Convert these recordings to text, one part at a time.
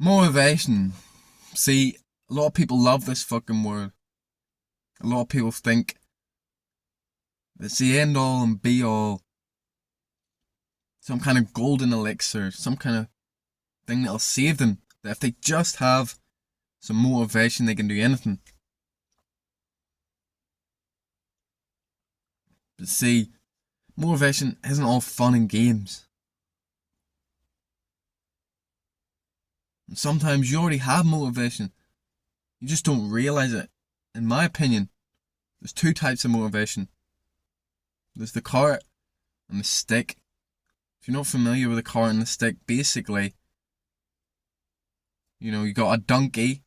Motivation. See, a lot of people love this fucking word. A lot of people think it's the end all and be all. Some kind of golden elixir, some kind of thing that'll save them. That if they just have some motivation, they can do anything. But see, motivation isn't all fun and games. And sometimes you already have motivation. You just don't realise it. In my opinion, there's two types of motivation. There's the carrot and the stick. If you're not familiar with the carrot and the stick, basically, you got a donkey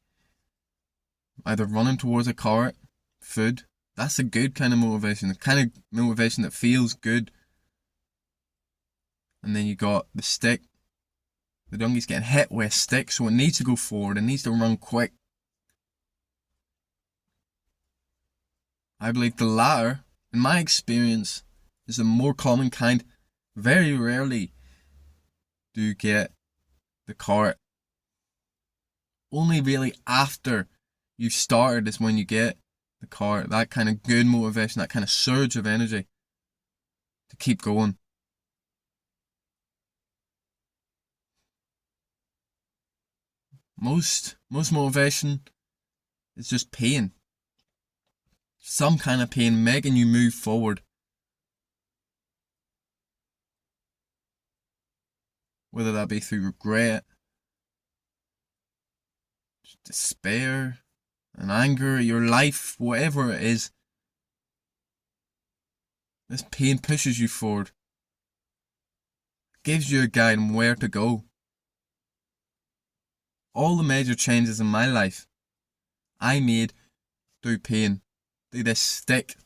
either running towards a carrot, food. That's a good kind of motivation, the kind of motivation that feels good. And then you got the stick. The donkey's getting hit with a stick, so it needs to go forward. It needs to run quick. I believe the latter, in my experience, is the more common kind. Very rarely do you get the carrot. Only really after you've started is when you get the carrot. That kind of good motivation, that kind of surge of energy to keep going. Most motivation is just pain. Some kind of pain making you move forward. Whether that be through regret, despair, and anger, your life, whatever it is. This pain pushes you forward. Gives you a guide on where to go. All the major changes in my life I made through pain. Through this stick.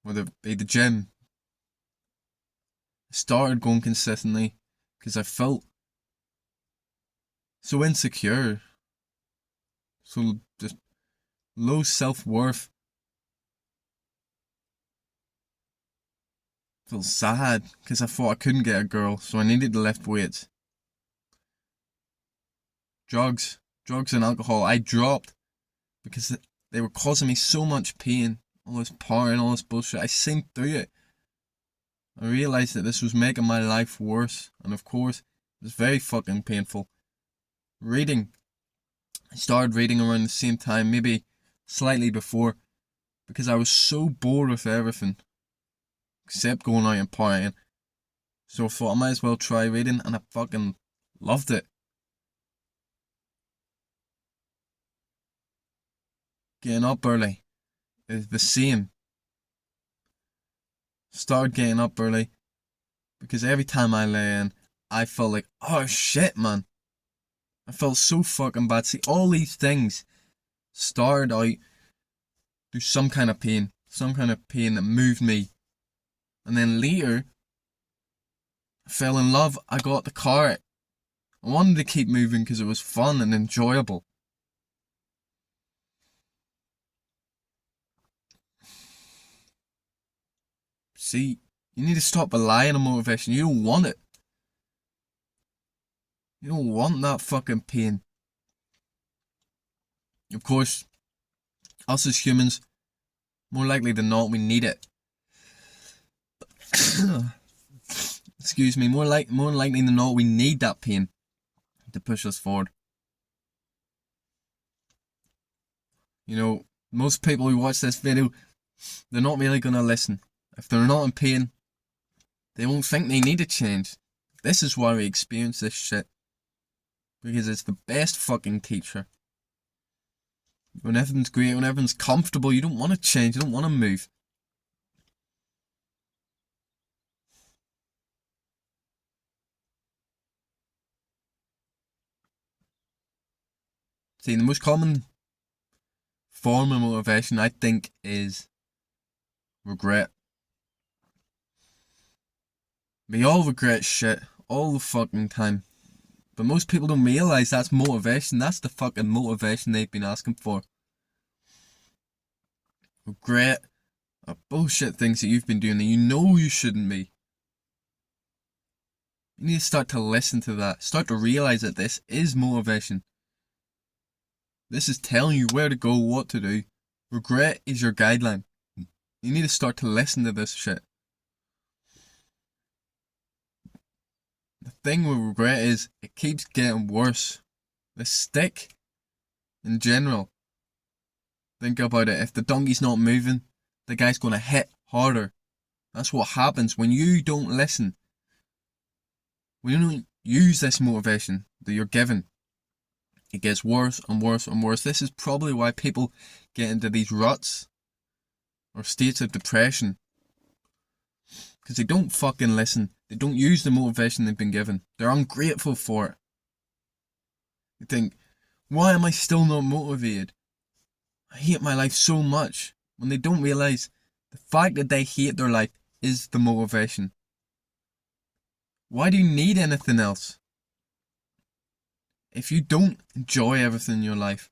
Whether it be the gym. I started going consistently because I felt so insecure. So just low self-worth. Felt sad because I thought I couldn't get a girl, so I needed to lift weights. Drugs and alcohol I dropped because they were causing me so much pain. All this partying, all this bullshit. I seen through it. I realised that this was making my life worse, and of course, it was very fucking painful. Reading. I started reading around the same time, maybe slightly before, because I was so bored with everything, except going out and partying. So I thought I might as well try reading, and I fucking loved it. Getting up early is the same. Started getting up early because every time I lay in, I felt like, oh shit, man. I felt so fucking bad. See, all these things started out through some kind of pain that moved me. And then later, I fell in love. I got the car. I wanted to keep moving because it was fun and enjoyable. See, you need to stop relying on motivation. You don't want it. You don't want that fucking pain. Of course, us as humans, more likely than not, we need it. Excuse me, more likely than not, we need that pain to push us forward. Most people who watch this video, they're not really gonna listen. If they're not in pain, they won't think they need to change. This is why we experience this shit. Because it's the best fucking teacher. When everything's great, when everything's comfortable, you don't want to change, you don't want to move. See, the most common form of motivation, I think, is regret. We all regret shit all the fucking time. But most people don't realise that's motivation. That's the fucking motivation they've been asking for. Regret are bullshit things that you've been doing that you know you shouldn't be. You need to start to listen to that. Start to realize that this is motivation. This is telling you where to go, what to do. Regret is your guideline. You need to start to listen to this shit. The thing with regret is it keeps getting worse. The stick, in general. Think about it. If the donkey's not moving, the guy's going to hit harder. That's what happens when you don't listen. When you don't use this motivation that you're given, it gets worse and worse and worse. This is probably why people get into these ruts or states of depression. Because they don't fucking listen. They don't use the motivation they've been given. They're ungrateful for it. You think, why am I still not motivated? I hate my life so much. When they don't realise the fact that they hate their life is the motivation. Why do you need anything else? If you don't enjoy everything in your life,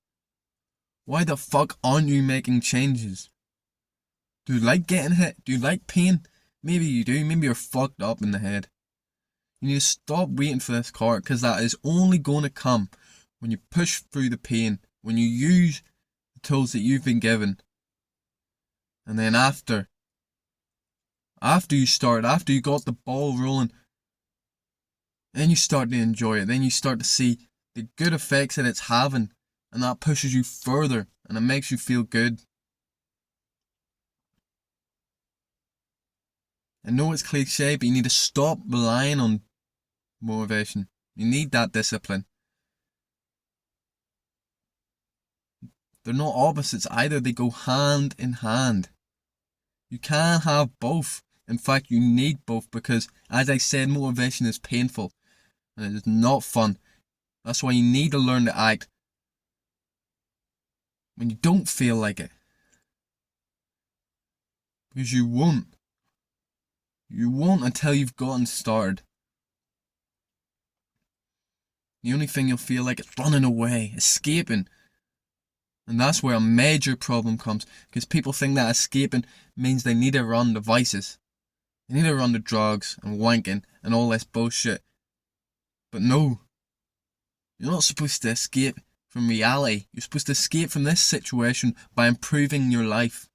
why the fuck aren't you making changes? Do you like getting hit? Do you like pain? Maybe you do. Maybe you're fucked up in the head. You need to stop waiting for this car, because that is only going to come when you push through the pain, when you use the tools that you've been given. And then after you got the ball rolling, then you start to enjoy it. Then you start to see the good effects that it's having, and that pushes you further, and it makes you feel good. I know it's cliche, but you need to stop relying on motivation. You need that discipline. They're not opposites either, they go hand in hand. You can't have both. In fact, you need both, because, as I said, motivation is painful and it is not fun. That's why you need to learn to act when you don't feel like it. Because you won't. You won't until you've gotten started. The only thing you'll feel like is running away, escaping. And that's where a major problem comes, because people think that escaping means they need to run to vices. They need to run to drugs and wanking and all this bullshit. But no. You're not supposed to escape from reality. You're supposed to escape from this situation by improving your life.